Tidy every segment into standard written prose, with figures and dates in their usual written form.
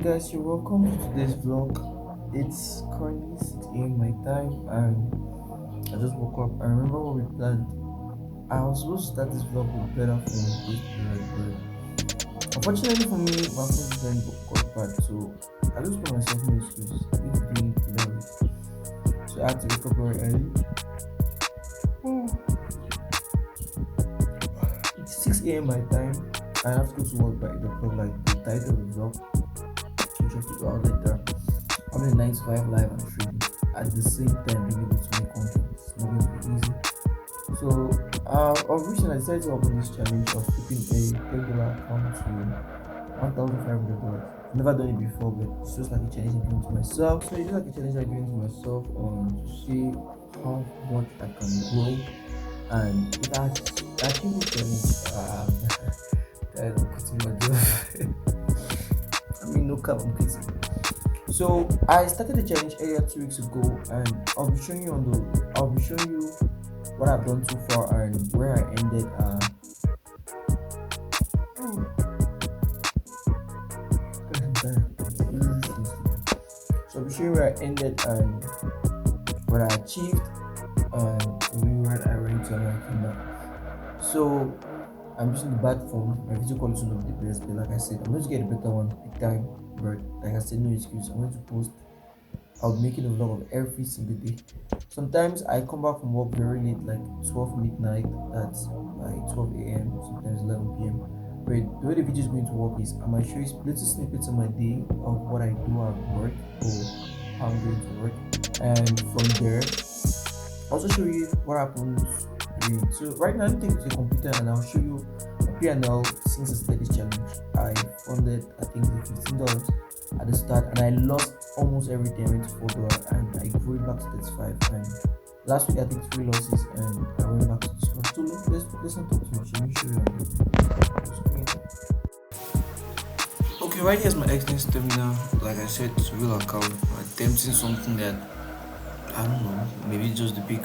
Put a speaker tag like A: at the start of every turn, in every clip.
A: Guys, you're welcome to today's vlog. It's currently 6 a.m. my time, and I just woke up. I remember what we planned. I was supposed to start this vlog with better phone this period, but unfortunately for me, my phone didn't got bad, so I just put myself no excuse. This day without it. So I had to wake up very early. It's 6 a.m. my time. I have to go to work by 8 o'clock, like the title of the vlog, which will figure out later. I'm in a 9 to 5 live and streaming at the same time being able to make content. It's not going to be easy. So, recently I decided to open this challenge of flipping a $10 account to $1,500. Never done it before, but it's just like a challenge I'm giving to myself. So, it's like a challenge I'm giving to myself to see how much I can grow. And if I achieve this challenge, guys, I'm quitting my job. I mean, no cap, I'm quitting. So I started the challenge earlier 2 weeks ago, and I'll be showing you what I've done so far and where I ended. So I'll be showing where I ended and what I achieved and where I ranked and where I came back. So I'm using the bad phone. My video quality is not the best, but like I said, I'm going to get a better one big time. But like I said, no excuse. I'm going to post. I'll be making a vlog of every single day. Sometimes I come back from work very late, like 12 midnight, that's like 12 a.m., sometimes 11 p.m. But the way the video is going to work is I might show you little snippets of my day of what I do at work or how I'm going to work. And from there, I'll also show you what happens. So right now, I'm taking to the computer and I'll show you my P&L since I started this challenge. I funded, I think, $15 at the start, and I lost almost everything. I went to $4 and I grew it back to 35. And last week I did 3 losses and I went back to the score. So let's not talk too much. Let me show you on the screen. Okay, right here's my Exness terminal. Like I said, it's a real account. I'm attempting something that I don't know. Maybe just the big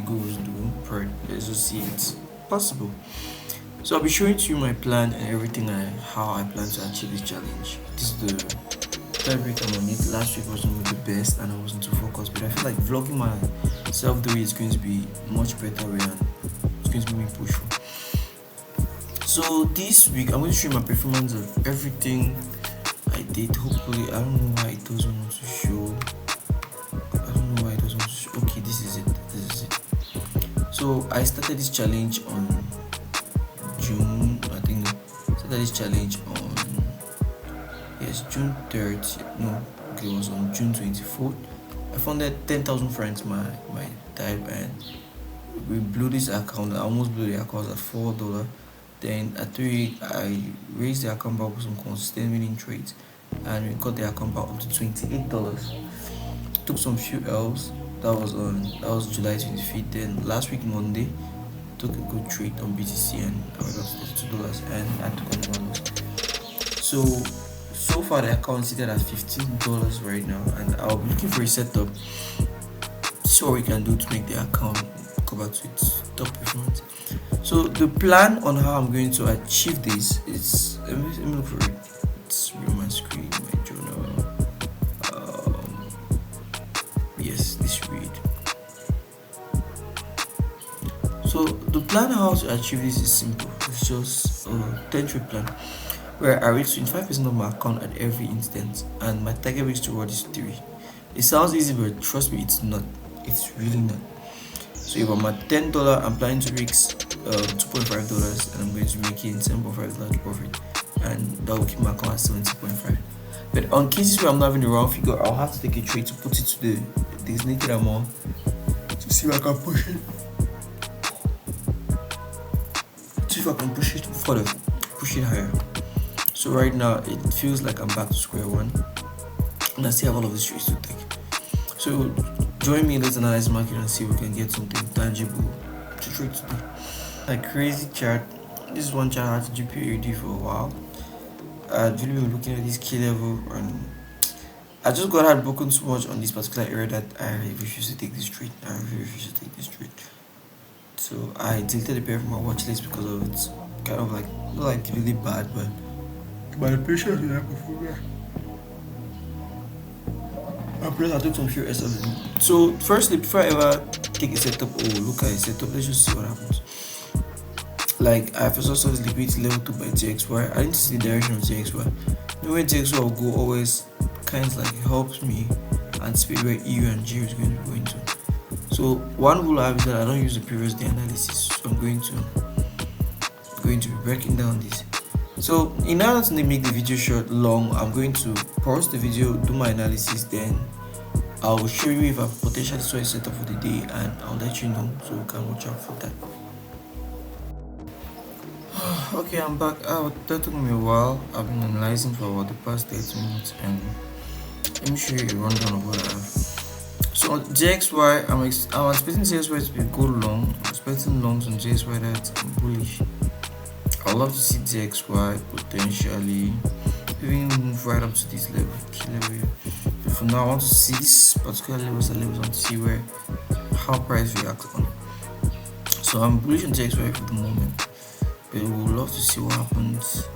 A: gurus do. But let's just see if it's possible. So I'll be showing to you my plan and everything and how I plan to achieve this challenge. This is the third week I'm on it. Last week wasn't really the best and I wasn't too focused, but I feel like vlogging myself the way it's going to be much better way and it's going to be me pushful. So this week I'm going to show you my performance of everything I did. Hopefully, I don't know why it doesn't want to show. I don't know why it doesn't want to show. Okay, this is it. So I started this challenge on June, I think. Started this challenge on June 3rd. No, okay, it was on June 24th. I funded 10,000 francs my type, and we blew this account. I almost blew the account at $4. Then at 3 I raised the account back with some consistent winning trades, and we got the account back up to $28. Took some few L's. That was July 25th. Then last week Monday, took a good trade on BTC and I got $32 and I took another loss. So far the account is seated at $15 right now, and I'll be looking for a setup. See what we can do to make the account go back to its top performance. So the plan on how I'm going to achieve this is, let me look for it. It's on my screen, my journal. Yes, this read. So the plan how to achieve this is simple. It's just a 10 trade plan where I reach 25% of my account at every instance, and my target risk to reward is 3. It sounds easy, but trust me, it's not. It's really not. So if I'm at $10, I'm planning to risk $2.5, and I'm going to be making $7.5 profit, and that will keep my account at 70.5. But on cases where I'm not having the round figure, I'll have to take a trade to put it to the designated amount to see if I can push it. See if I can push it further, push it higher. So right now it feels like I'm back to square one, and I still have all of these trades to take. So join me, let's analyze the market and see if we can get something tangible to trade today. A crazy chart. This is one chart I had to GPUD for a while. I've really been looking at this key level, and I just got heartbroken so much on this particular area that I refuse to take this trade. So I deleted the pair from my watch list because of it's kind of like not like really bad, but the patience with that performer. Plus, I took some few SL. So, firstly, before I ever take a setup or look at a setup, let's just see what happens. Like, I first saw this liquidity level 2 by TXY. I need to see the direction of TXY. When TXY will go, always kind of like helps me anticipate where EU and GU is going to be going to. So, one rule I have is that I don't use the previous day analysis. So, I'm going to be breaking down this. So, in order to make the video short long, I'm going to pause the video, do my analysis, then I'll show you if I've potentially saw a setup for the day, and I'll let you know so you can watch out for that. Okay, I'm back. That took me a while. I've been analyzing for about the past 30 minutes, and let me show you a rundown of what I have. So on JXY, I'm expecting JXY to be go long. I'm expecting longs on JXY that I'm bullish. I'd love to see JXY potentially even move right up to this level, key level here. But for now, I want to see this particular levels and levels and see where how price reacts on. So I'm bullish on JXY for the moment, but we would love to see what happens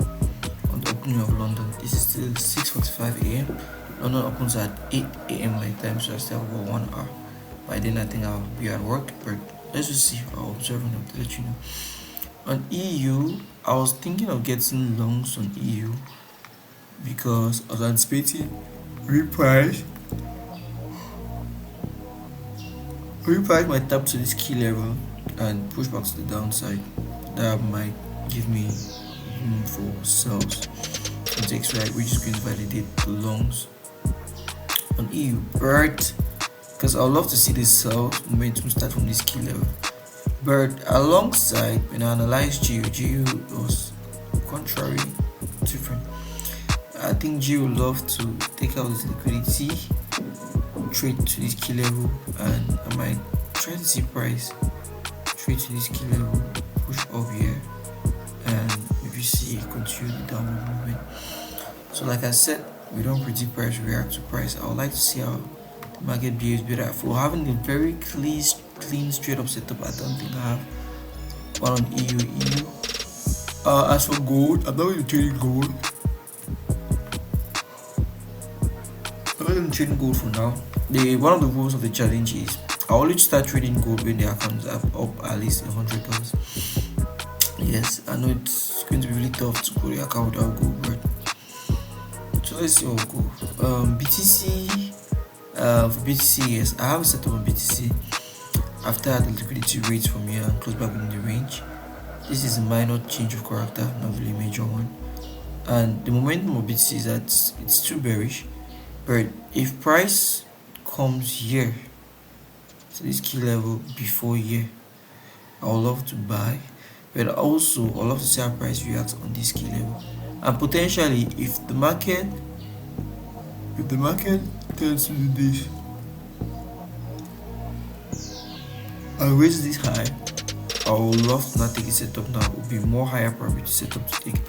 A: on the opening of London. This is still 6:45 a.m. London opens at 8 a.m. my time, so I still have about 1 hour. By then, I think I'll be at work, but let's just see. I'll observe and I'll let you know. On EU, I was thinking of getting longs on EU because I was anticipating reprice might tap to this key level and push back to the downside. That might give me room for sells on XY, which is going to validate the longs on EU, right? Because I would love to see this sell momentum start from this key level. But alongside, when I analyzed GU was contrary, different. I think GU would love to take out this liquidity, trade to this key level, and I might try to see price trade to this key level, push up here, and if you see continue the downward movement. So like I said, we don't predict price react to price. I would like to see how the market behaves better. For having a very clean straight up setup, I don't think I have one on EU. As for gold, I'm not going to trade gold. I'm not going to trade gold for now. One of the rules of the challenge is I only start trading gold when the account is up at least $100. Yes, I know it's going to be really tough to grow the account without gold, but so let's see how it goes. BTC, for BTC, yes, I have a setup on BTC. After the liquidity rates from here and close back in the range, this is a minor change of character, not really a major one. And the momentum of BTC is that it's too bearish, but if price comes here to this key level before here, I would love to buy, but also I would love to see how price reacts on this key level. And potentially, if the market tends to do this and raise this high, I would love to not take a setup now. It would be more higher probability setup to take.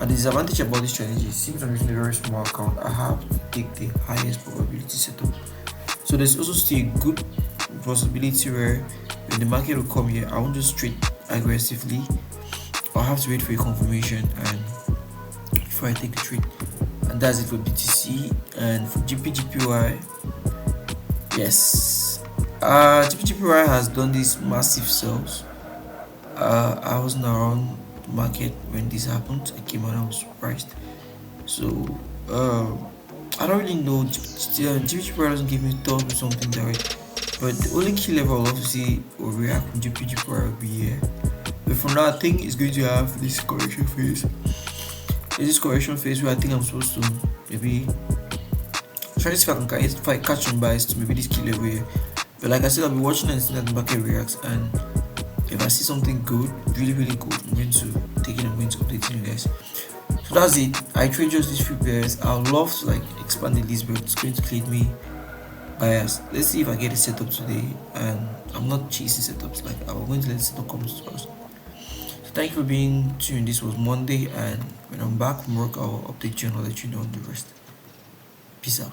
A: And the disadvantage about this challenge is since I'm using a very small account, I have to take the highest probability setup. So there's also still a good possibility where when the market will come here, I won't just trade aggressively. I'll have to wait for a confirmation and before I take the trade. And that's it for BTC. And for GPGPY, yes, GPGPY has done these massive sells. I wasn't around the market when this happened. I came out and I was surprised. So I don't really know. GPGPY doesn't give me thoughts or something direct. But the only key level I'll love to see or react from GPGPY will be here. But for now, I think it's going to have this correction phase. There's this correction phase where I think I'm supposed to maybe try to see if I can catch some buys to maybe this key level here. But like I said, I'll be watching and seeing that the market reacts, and if I see something good, really good, I'm going to take it and I'm going to update you guys. So that's it. I trade just these few pairs. I'd love to like expand the list, but it's going to create me bias. Let's see if I get a setup today, and I'm not chasing setups. Like I'm going to let the setup come first. So thank you for being tuned. This was Monday, and when I'm back from work, I'll update you and I'll let you know the rest. Peace out.